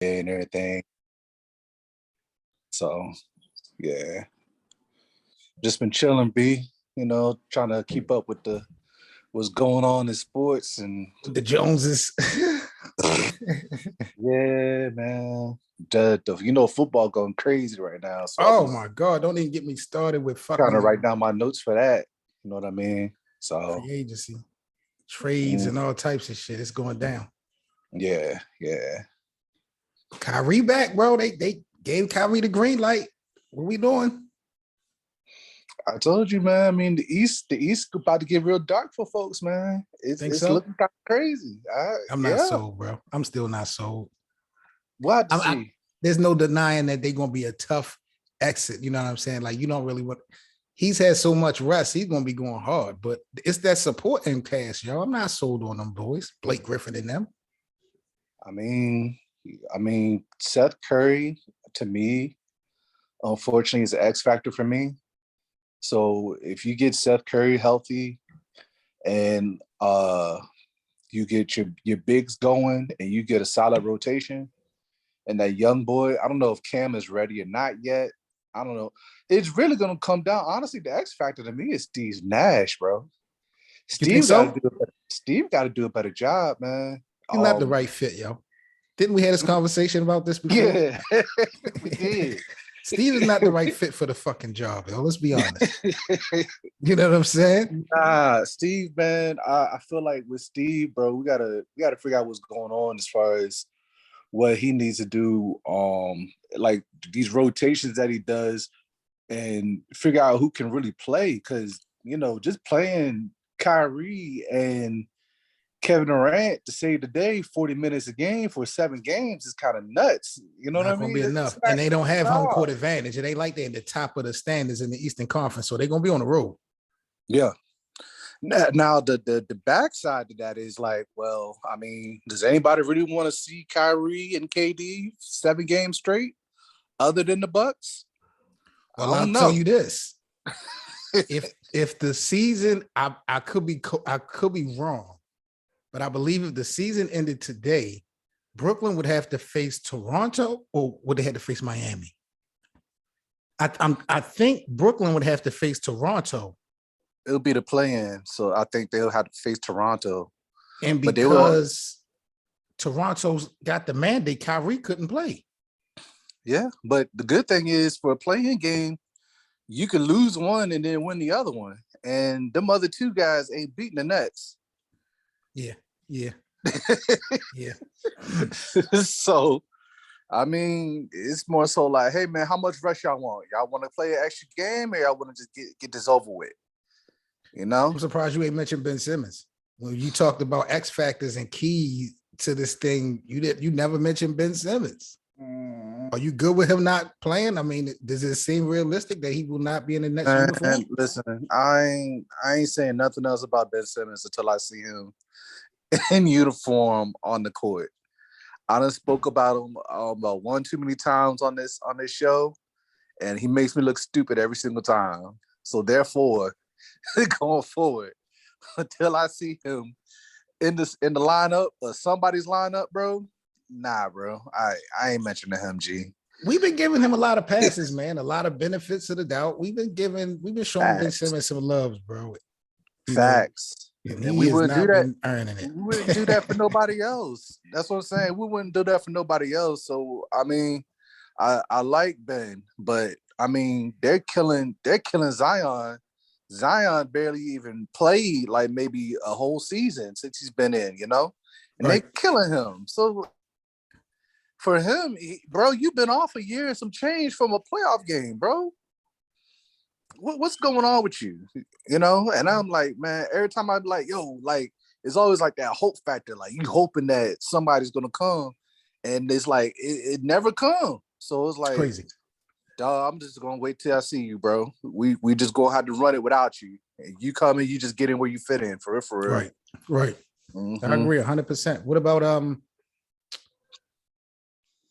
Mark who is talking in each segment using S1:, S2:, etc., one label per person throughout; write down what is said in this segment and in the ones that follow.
S1: and everything. So, yeah. Just been chilling, B. Trying to keep up with what's going on in sports and
S2: the Joneses.
S1: Yeah, man. Football going crazy right now.
S2: So my God, don't even get me started with fucking.
S1: Trying to write down my notes for that. You know what I mean? So
S2: free agency, trades, and all types of shit. It's going down.
S1: Yeah.
S2: Kyrie back, bro. They gave Kyrie the green light. What we doing?
S1: I told you, man. I mean, the East about to get real dark for folks, man. It's looking kind of crazy.
S2: I'm not sold, bro. I'm still not sold.
S1: What?
S2: There's no denying that they're gonna be a tough exit. You know what I'm saying? Like, you don't really want. He's had so much rest. He's gonna be going hard, but it's that supporting cast, yo. I'm not sold on them boys, Blake Griffin and them.
S1: I mean, Seth Curry to me, unfortunately, is an X factor for me. So if you get Seth Curry healthy and you get your bigs going and you get a solid rotation and that young boy, I don't know if Cam is ready or not yet. I don't know. It's really going to come down. Honestly, the X factor to me is Steve Nash, bro. Steve got to do a better job, man.
S2: He's not the right fit, yo. Didn't we have this conversation about this before?
S1: Yeah, we did.
S2: Steve is not the right fit for the fucking job, yo. Let's be honest. You know what I'm saying?
S1: Nah, Steve, man. I feel like with Steve, bro, we gotta figure out what's going on as far as what he needs to do. Like these rotations that he does, and figure out who can really play. Because just playing Kyrie and Kevin Durant to save the day 40 minutes a game for 7 games is kind of nuts. You know what I mean?
S2: Gonna be enough. And they don't have home court advantage. It ain't like they're at the top of the standings in the Eastern Conference, so they're gonna be on the road.
S1: Yeah. Now the backside to that is like, well, I mean, does anybody really want to see Kyrie and KD 7 games straight, other than the Bucks?
S2: Well, I'll tell you this: if the season, I could be wrong. But I believe if the season ended today, Brooklyn would have to face Toronto, or would they have to face Miami? I think Brooklyn would have to face Toronto.
S1: It'll be the play-in, so I think they'll have to face Toronto.
S2: And because Toronto's got the mandate, Kyrie couldn't play.
S1: Yeah, but the good thing is for a play-in game, you can lose one and then win the other one. And them other 2 guys ain't beating the Nets.
S2: Yeah.
S1: So, I mean, it's more so like, hey, man, how much rush y'all want? Y'all want to play an extra game, or y'all want to just get this over with? I'm
S2: surprised you ain't mentioned Ben Simmons. When you talked about X factors and keys to this thing, you never mentioned Ben Simmons. Are you good with him not playing? I mean, does it seem realistic that he will not be in the next uniform?
S1: Listen, I ain't saying nothing else about Ben Simmons until I see him in uniform on the court. I done spoke about him about one too many times on this show, and he makes me look stupid every single time. So therefore, going forward, until I see him in the lineup or somebody's lineup, bro. Nah, bro. I ain't mentioning him, G.
S2: We've been giving him a lot of passes, man. A lot of benefits of the doubt. We've been showing Ben Simmons some loves, bro.
S1: Facts.
S2: And we wouldn't do that. Earning it.
S1: We wouldn't do that for nobody else. That's what I'm saying. We wouldn't do that for nobody else. So I mean, I like Ben, but I mean, they're killing Zion. Zion barely even played like maybe a whole season since he's been in, and they're killing him. So for him, bro, you've been off a year and some change from a playoff game, bro. What's going on with you? And I'm like, man, every time I'm like, yo, like, it's always like that hope factor. Like, you hoping that somebody's going to come, and it's like, it never comes. So it's like,
S2: it's crazy.
S1: Dog, I'm just going to wait till I see you, bro. We just going to have to run it without you. And you come and you just get in where you fit in, for real.
S2: Right. Mm-hmm. I agree 100%. What about,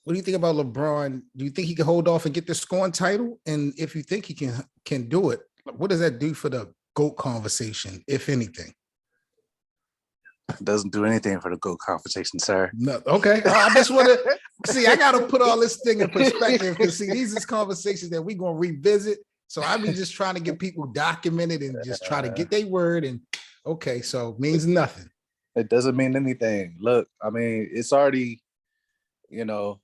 S2: what do you think about LeBron? Do you think he can hold off and get the scoring title? And if you think he can do it, what does that do for the GOAT conversation, if anything?
S1: It doesn't do anything for the GOAT conversation, sir.
S2: No, okay. I just want See, I got to put all this thing in perspective because see, these is conversations that we're gonna revisit. So I be just trying to get people documented and just try to get their word. And okay, so means nothing.
S1: It doesn't mean anything. Look, I mean, it's already,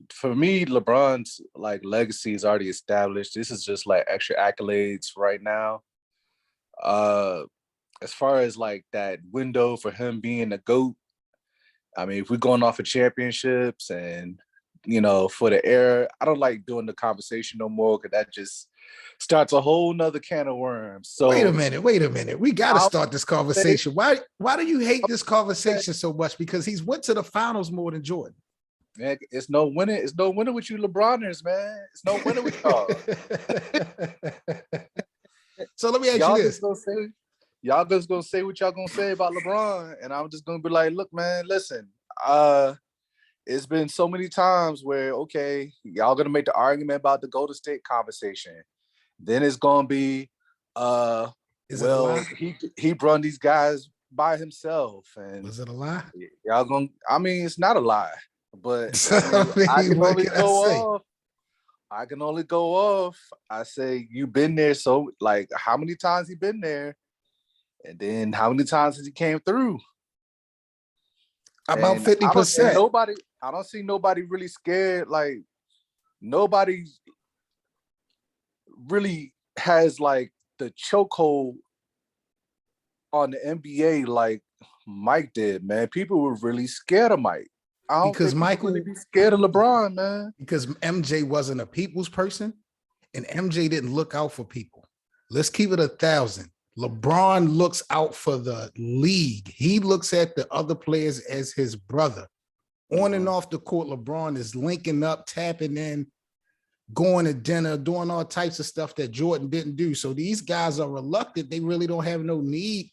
S1: for me, LeBron's like legacy is already established. This is just like extra accolades right now. As far as like that window for him being the GOAT, I mean, if we're going off of championships and, for the era, I don't like doing the conversation no more because that just starts a whole nother can of worms. So
S2: wait a minute. We got to start this conversation. Why do you hate this conversation so much? Because he's went to the finals more than Jordan.
S1: Man, it's no winner. It's no winner with you LeBroners, man. It's no winner with y'all.
S2: So let me ask you this.
S1: Y'all just gonna say what y'all gonna say about LeBron, and I'm just gonna be like, look, man, listen. It's been so many times where, okay, y'all gonna make the argument about the Golden State conversation. Then it's gonna be, he brought these guys by himself, and
S2: was it a lie?
S1: Y'all gonna? I mean, it's not a lie, but I can only go off. I can only go off. I say you've been there, so like, how many times he been there, and then how many times has he came through?
S2: About 50%.
S1: I don't see nobody really scared. Like nobody really has like the chokehold on the NBA like Mike did, man. People were really scared of Mike. I don't think Michael really be scared of LeBron, man.
S2: Because MJ wasn't a people's person, and MJ didn't look out for people. Let's keep it 1,000. LeBron looks out for the league. He looks at the other players as his brother. On and off the court, LeBron is linking up, tapping in, going to dinner, doing all types of stuff that Jordan didn't do. So these guys are reluctant. They really don't have no need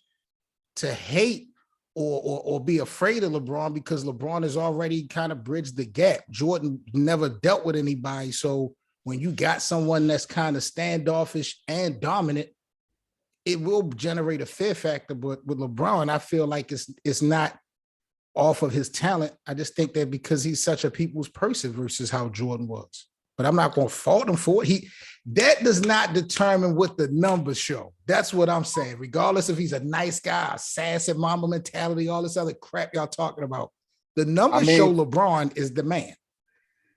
S2: to hate or be afraid of LeBron because LeBron has already kind of bridged the gap. Jordan never dealt with anybody. So when you got someone that's kind of standoffish and dominant, it will generate a fear factor. But with LeBron, I feel like it's not off of his talent. I just think that because he's such a people's person versus how Jordan was. But I'm not going to fault him for it. That does not determine what the numbers show. That's what I'm saying. Regardless if he's a nice guy, a sassy mama mentality, all this other crap y'all talking about. The numbers show LeBron is the man.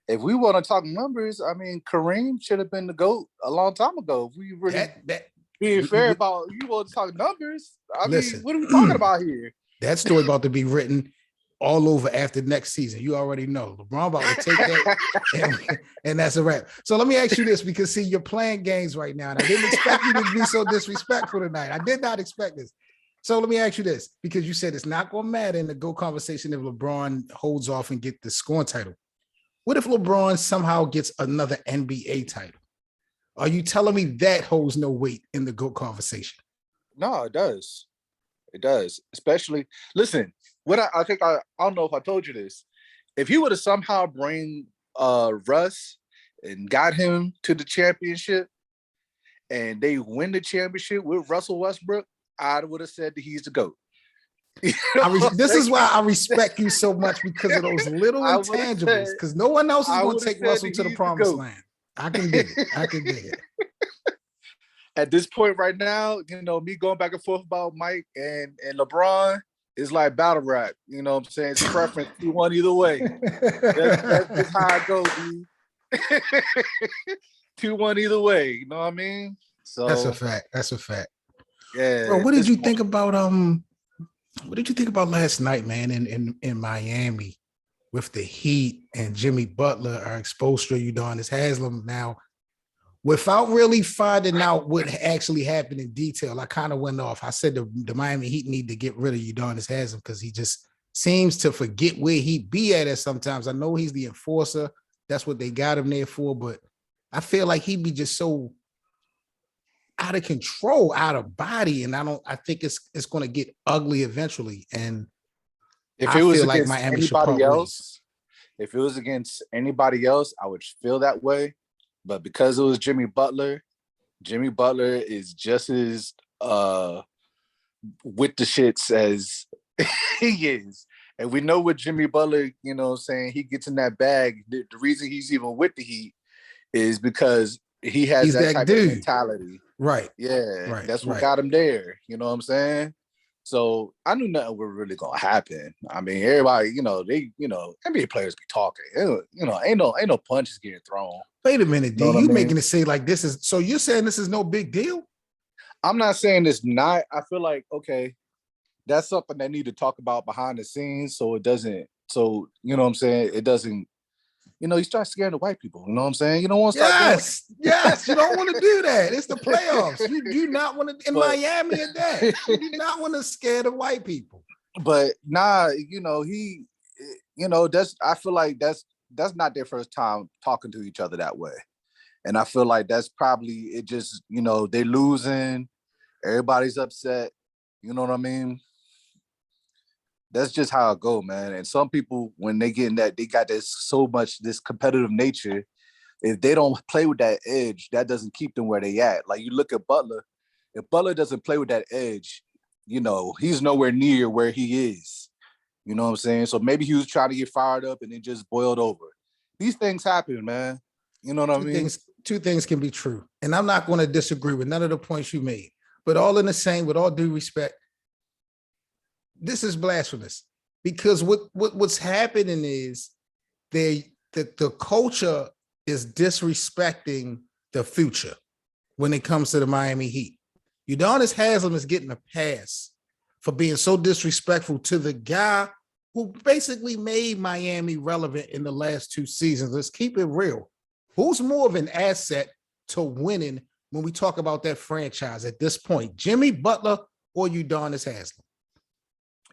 S1: If we want to talk numbers, I mean, Kareem should have been the GOAT a long time ago. If we really being fair about you want to talk numbers, I mean, what are we talking about here?
S2: That story about to be written all over after next season. You already know LeBron about to take that and that's a wrap. So let me ask you this, because see, you're playing games right now, and I didn't expect you to be so disrespectful tonight. I did not expect this. So let me ask you this, because you said it's not going to matter in the GOAT conversation if LeBron holds off and get the scoring title. What if LeBron somehow gets another NBA title? Are you telling me that holds no weight in the GOAT conversation?
S1: No, it does. It does. Especially, listen, what I think, I don't know if I told you this. If he would have somehow bring Russ and got him to the championship and they win the championship with Russell Westbrook, I would have said that he's the GOAT.
S2: This is why I respect you so much, because of those little intangibles, because no one else is going to take Russell to the promised land. I can dig it.
S1: At this point right now, me going back and forth about Mike and LeBron is like battle rap. You know what I'm saying? It's preference 2-1 either way. That's just how it goes, dude. 2-1 either way. You know what I mean? So
S2: that's a fact.
S1: Yeah.
S2: Bro, what did you think about last night, man, in Miami with the Heat and Jimmy Butler are exposed to Udonis Haslem now? Without really finding out what actually happened in detail, I kind of went off. I said the Miami Heat need to get rid of Udonis Haslem because he just seems to forget where he be at sometimes. I know he's the enforcer. That's what they got him there for, but I feel like he'd be just so out of control, out of body, and I think it's going to get ugly eventually. And
S1: if it was like Miami anybody else, if it was against anybody else, I would feel that way. But because it was Jimmy Butler is just as with the shits as he is. And we know what Jimmy Butler, saying, he gets in that bag. The reason he's even with the Heat is because he has
S2: He's
S1: that
S2: that
S1: type
S2: dude.
S1: of mentality.
S2: Right.
S1: Yeah. That's what got him there. You know what I'm saying? So I knew nothing was really gonna happen. I mean, everybody, NBA players be talking. Ain't no punches getting thrown.
S2: Wait a minute, D.
S1: You
S2: making it say like this is so you're saying this is no big deal?
S1: I'm not saying it's not. I feel like, okay, that's something they need to talk about behind the scenes so it doesn't, so you know what I'm saying? It doesn't, you start scaring the white people. You know what I'm saying? You don't want to start doing it.
S2: Yes, you don't want to do that. It's the playoffs. You do not want to, in Miami at that, you do not want to scare the white people.
S1: But nah, I feel like that's not their first time talking to each other that way. And I feel like that's probably it. Just, they're losing, everybody's upset. You know what I mean? That's just how it go, man. And some people, when they get in that, they got this competitive nature. If they don't play with that edge, that doesn't keep them where they at. Like, you look at Butler. If Butler doesn't play with that edge, he's nowhere near where he is. You know what I'm saying? So maybe he was trying to get fired up and it just boiled over. These things happen, man. You know what I mean?
S2: Two things can be true. And I'm not going to disagree with none of the points you made. But all in the same, with all due respect, this is blasphemous. Because what's happening is the culture is disrespecting the future when it comes to the Miami Heat. Udonis Haslem is getting a pass for being so disrespectful to the guy who basically made Miami relevant in the last 2 seasons. Let's keep it real. Who's more of an asset to winning when we talk about that franchise at this point, Jimmy Butler or Udonis Haslem?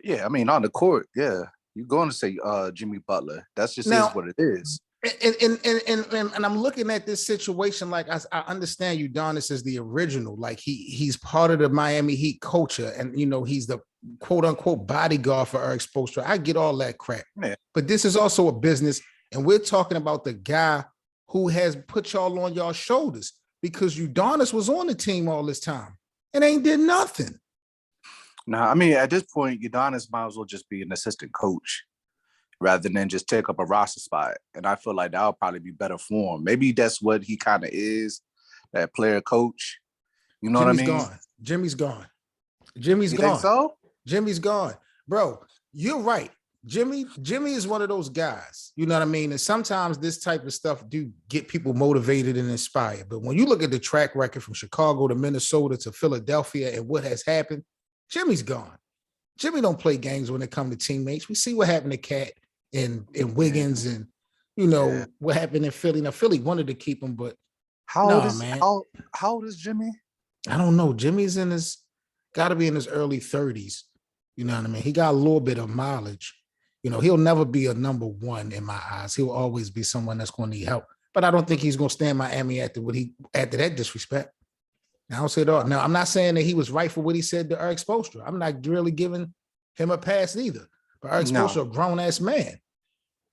S1: Yeah, I mean, on the court, yeah. You're going to say Jimmy Butler. That's just is what it is.
S2: And I'm looking at this situation like I understand Udonis is the original. Like he's part of the Miami Heat culture, and he's the quote unquote bodyguard for Eric Spoelstra. I get all that crap,
S1: yeah.
S2: But this is also a business, and we're talking about the guy who has put y'all on y'all shoulders because Udonis was on the team all this time and ain't did nothing.
S1: No, I mean, at this point, Udonis might as well just be an assistant coach rather than just take up a roster spot. And I feel like that'll probably be better for him. Maybe that's what he kind of is, that player coach. You know what I mean?
S2: Jimmy's gone. Jimmy's
S1: you
S2: gone.
S1: Think so?
S2: Jimmy's gone. Bro, you're right. Jimmy is one of those guys. You know what I mean? And sometimes this type of stuff do get people motivated and inspired. But when you look at the track record from Chicago to Minnesota to Philadelphia and what has happened, Jimmy's gone. Jimmy don't play games when it comes to teammates. We see what happened to Cat and Wiggins and, what happened in Philly. Now, Philly wanted to keep him, but
S1: how old is Jimmy?
S2: I don't know. Jimmy's got to be in his early 30s. You know what I mean? He got a little bit of mileage. He'll never be a number one in my eyes. He'll always be someone that's going to need help. But I don't think he's going to stay in Miami after that disrespect. I don't say that. Now, I'm not saying that he was right for what he said to Eric Spoelstra. I'm not really giving him a pass either. But Eric Spoelstra, a grown-ass man.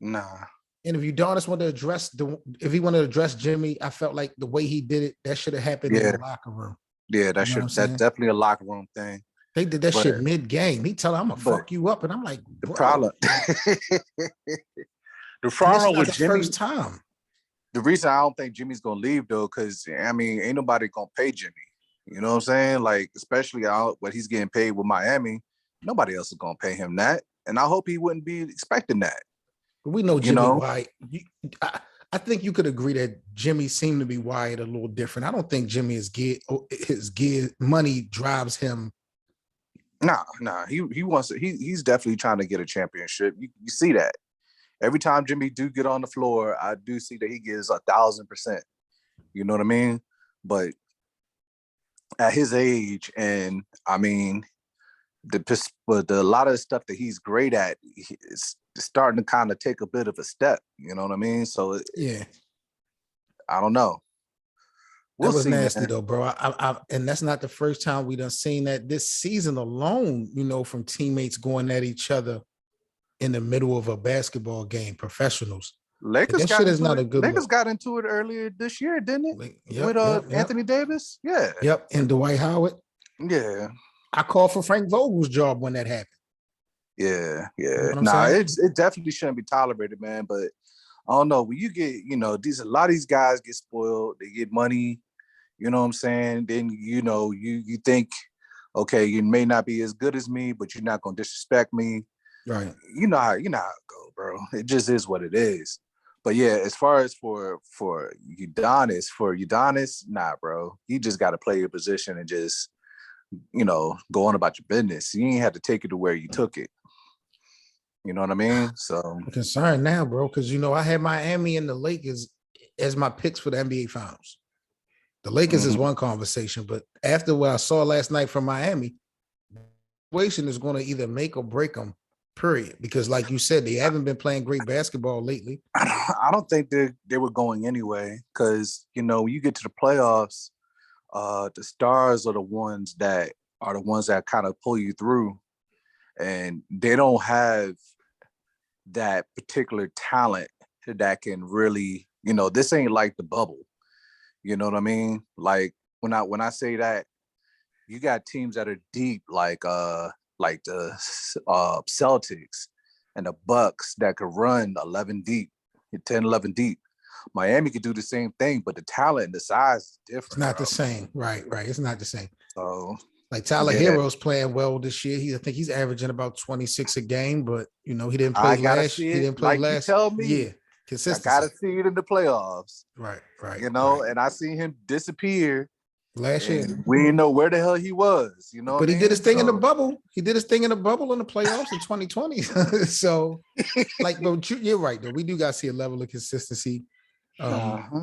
S1: Nah.
S2: And if Udonis wanted to address Jimmy, I felt like the way he did it, that should have happened in the locker room.
S1: Yeah, that's definitely a locker room thing.
S2: They did that shit mid-game. He tell him, I'm going to fuck you up. And I'm like, bro.
S1: The problem with Jimmy.
S2: First time.
S1: The reason I don't think Jimmy's going to leave, though, because, I mean, ain't nobody going to pay Jimmy. You know what I'm saying? Like, especially what he's getting paid with Miami, nobody else is going to pay him that. And I hope he wouldn't be expecting that.
S2: But we know Jimmy White. I think you could agree that Jimmy seemed to be wired a little different. I don't think Jimmy his gear money drives him.
S1: Nah. He wants to. He's definitely trying to get a championship. You see that every time Jimmy do get on the floor, I do see that he gives 1,000%. You know what I mean? But at his age, and I mean, a lot of the stuff that he's great at, it's starting to kind of take a bit of a step. You know what I mean? So I don't know.
S2: That was nasty though, bro. And that's not the first time we done seen that this season alone, from teammates going at each other in the middle of a basketball game, professionals.
S1: Lakers got into it earlier this year, didn't it? With Anthony Davis? Yeah.
S2: Yep. And Dwight Howard.
S1: Yeah.
S2: I called for Frank Vogel's job when that happened.
S1: Yeah.
S2: You know what I'm
S1: Nah,
S2: saying?
S1: it definitely shouldn't be tolerated, man. But I don't know. When you get, a lot of these guys get spoiled. They get money. You know what I'm saying? Then you think, okay, you may not be as good as me, but you're not gonna disrespect me.
S2: Right.
S1: You know how it go, bro. It just is what it is. But yeah, as far as for Udonis, nah, bro. You just got to play your position and just go on about your business. You ain't have to take it to where you took it. You know what I mean? So
S2: I'm concerned now, bro, because I had Miami and the Lakers as my picks for the NBA Finals. The Lakers is one conversation, but after what I saw last night from Miami, the situation is going to either make or break them. Period. Because, like you said, they haven't been playing great basketball lately.
S1: I don't think they were going anyway, because when you get to the playoffs, the stars are the ones that kind of pull you through, and they don't have that particular talent that can really, this ain't like the bubble. You know what I mean? Like when I say that, you got teams that are deep, like the Celtics and the Bucks that could run 11 deep, 10, 11 deep. Miami could do the same thing, but the talent and the size is different.
S2: It's not the same. Right. It's not the same.
S1: So
S2: like Tyler Hero's playing well this year. I think he's averaging about 26 a game, but he didn't play last. He didn't play last.
S1: You tell me.
S2: Yeah. Consistency.
S1: I gotta see it in the playoffs.
S2: Right.
S1: And I seen him disappear
S2: last year.
S1: We didn't know where the hell he was,
S2: But he did his thing in the bubble. He did his thing in the bubble in the playoffs in 2020. So, but you're right, though. We do got to see a level of consistency.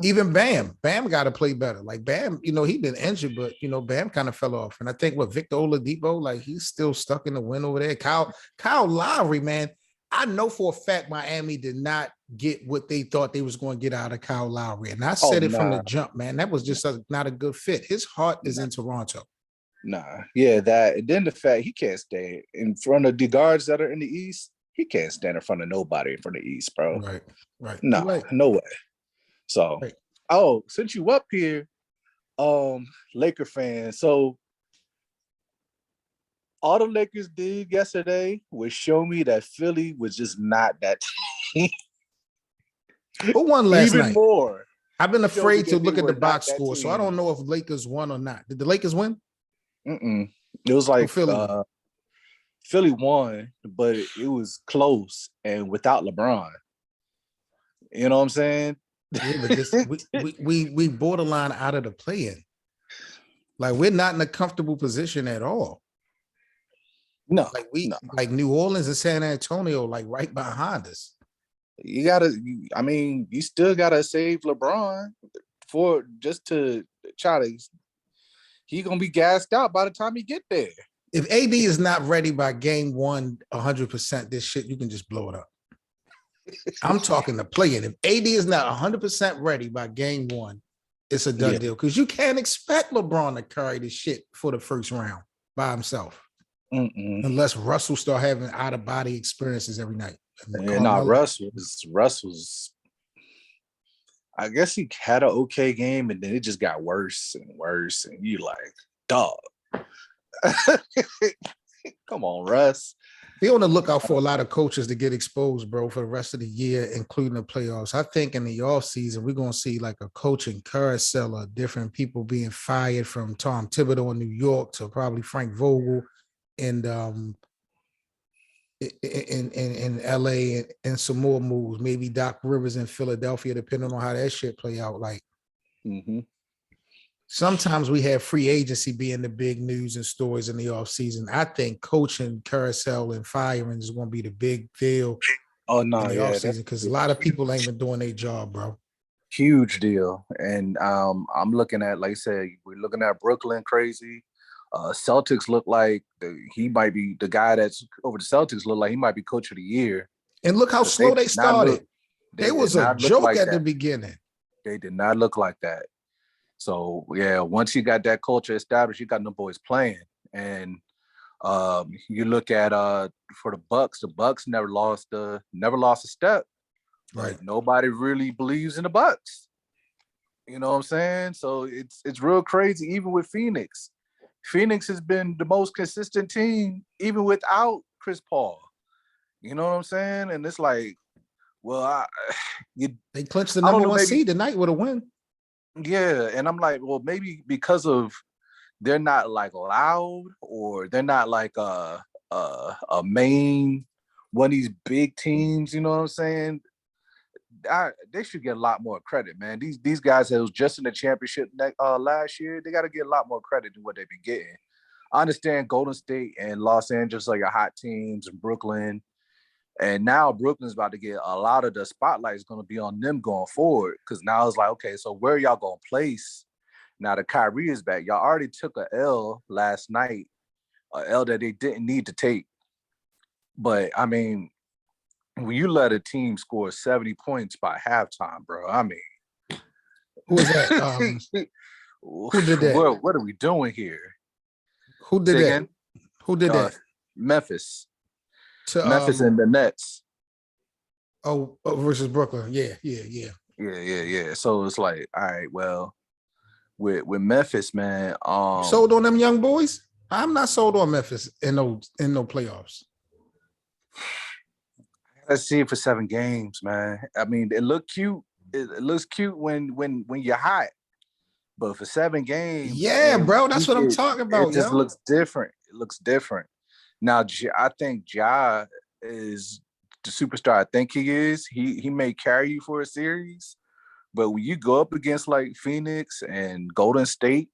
S2: Even Bam got to play better. Like Bam, he been injured, but Bam kind of fell off. And I think Victor Oladipo, he's still stuck in the wind over there. Kyle Lowry, man. I know for a fact Miami did not get what they thought they was going to get out of Kyle Lowry. And I said from the jump, man, that was just not a good fit. His heart is in Toronto.
S1: Yeah, that. And then the fact he can't stay in front of the guards that are in the East. He can't stand in front of nobody from the East, bro.
S2: Right.
S1: No way. So, since you up here, Laker fans, so all the Lakers did yesterday was show me that Philly was just not that team.
S2: Who won last night?
S1: Even more.
S2: I've been afraid to look at the box score, so I don't know if Lakers won or not. Did the Lakers win?
S1: It was like Philly won, but it was close and without LeBron. You know what I'm saying?
S2: Yeah, but we borderline out of the play-in. Like we're not in a comfortable position at all.
S1: No,
S2: like New Orleans and San Antonio, like right behind us.
S1: You still gotta save LeBron to try to. He gonna be gassed out by the time he get there.
S2: If AD is not ready by game 1, 100%, this shit you can just blow it up. I'm talking the play-in. If AD is not 100% ready by game 1, it's a done deal because you can't expect LeBron to carry the shit for the first round by himself. Unless Russell start having out-of-body experiences every night.
S1: Russell's. I guess he had an okay game, and then it just got worse and worse, and you like, dog. Come on, Russ.
S2: Be on the lookout for a lot of coaches to get exposed, bro, for the rest of the year, including the playoffs. I think in the offseason, we're going to see like a coaching carousel of different people being fired, from Tom Thibodeau in New York to probably Frank Vogel and in LA, and some more moves, maybe Doc Rivers in Philadelphia, depending on how that shit play out. Like sometimes we have free agency being the big news and stories in the offseason. I think coaching carousel and firing is going to be the big deal in the offseason, because a lot of people ain't been doing their job, bro.
S1: Huge deal. And I'm looking at, like I said, we're looking at Brooklyn crazy. Celtics look like he might be the guy that's over the Celtics. Look like he might be coach of the year.
S2: And look how slow they started. They was a joke at the beginning.
S1: They did not look like that. So yeah, once you got that culture established, you got them boys playing. And you look at for the Bucks never lost a step.
S2: Right.
S1: Like nobody really believes in the Bucks. You know what I'm saying? So it's real crazy. Even with Phoenix has been the most consistent team, even without Chris Paul. You know what I'm saying? And it's like, well,
S2: they clinched the
S1: I don't
S2: number
S1: know,
S2: one
S1: maybe,
S2: seed tonight with a win.
S1: Yeah, and I'm like, well, maybe because of they're not like loud or they're not like a main one of these big teams. You know what I'm saying? They should get a lot more credit, man. These guys that was just in the championship last year, they got to get a lot more credit than what they've been getting. I understand Golden State and Los Angeles are your hot teams, and Brooklyn. And now Brooklyn's about to get a lot of the spotlight is going to be on them going forward. Because now it's like, okay, so where are y'all going to place now that Kyrie is back? Y'all already took a L last night, a L that they didn't need to take. But, I mean, when you let a team score 70 points by halftime, bro, I mean.
S2: Who was that? Who did that?
S1: What are we doing here?
S2: Who did that? Again? Who did that?
S1: Memphis. Memphis and the Nets.
S2: Oh, versus Brooklyn. Yeah.
S1: So it's like, all right, well, with Memphis, man.
S2: Sold on them young boys? I'm not sold on Memphis in no playoffs.
S1: Let's see it for 7 games, man. I mean, it looked cute. It looks cute when you're hot, but for 7 games,
S2: yeah, bro, that's what I'm talking about.
S1: It just looks different. It looks different. Now, I think Ja is the superstar I think he is. He may carry you for a series, but when you go up against like Phoenix and Golden State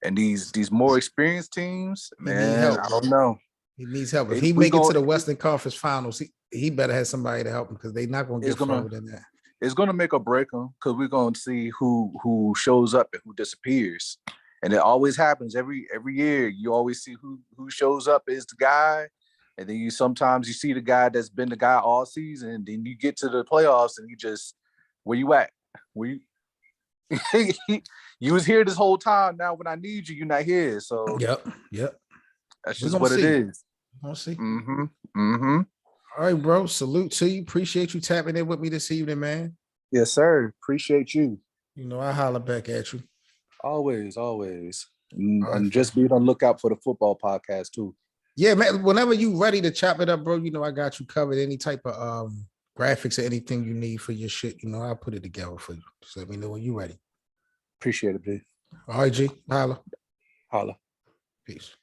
S1: and these more experienced teams, man, I don't know.
S2: He needs help. If he make it to the Western Conference Finals, he better have somebody to help him because they're not going to get forward in that.
S1: It's going to make or break him because we're going to see who shows up and who disappears. And it always happens every year. You always see who shows up is the guy. And then sometimes you see the guy that's been the guy all season. And then you get to the playoffs and you just, where you at? Where you was here this whole time. Now when I need you, you're not here. So
S2: Yep.
S1: That's just what it is.
S2: We'll see.
S1: Mm-hmm.
S2: All right, bro. Salute to you. Appreciate you tapping in with me this evening, man.
S1: Yes, sir. Appreciate you.
S2: You know, I holler back at you.
S1: Always. And just be on the lookout for the football podcast too.
S2: Yeah, man. Whenever you ready to chop it up, bro, you know I got you covered. Any type of graphics or anything you need for your shit, you know, I'll put it together for you. Just let me know when you're ready.
S1: Appreciate it, dude.
S2: All right, G. Holla.
S1: Holla.
S2: Peace.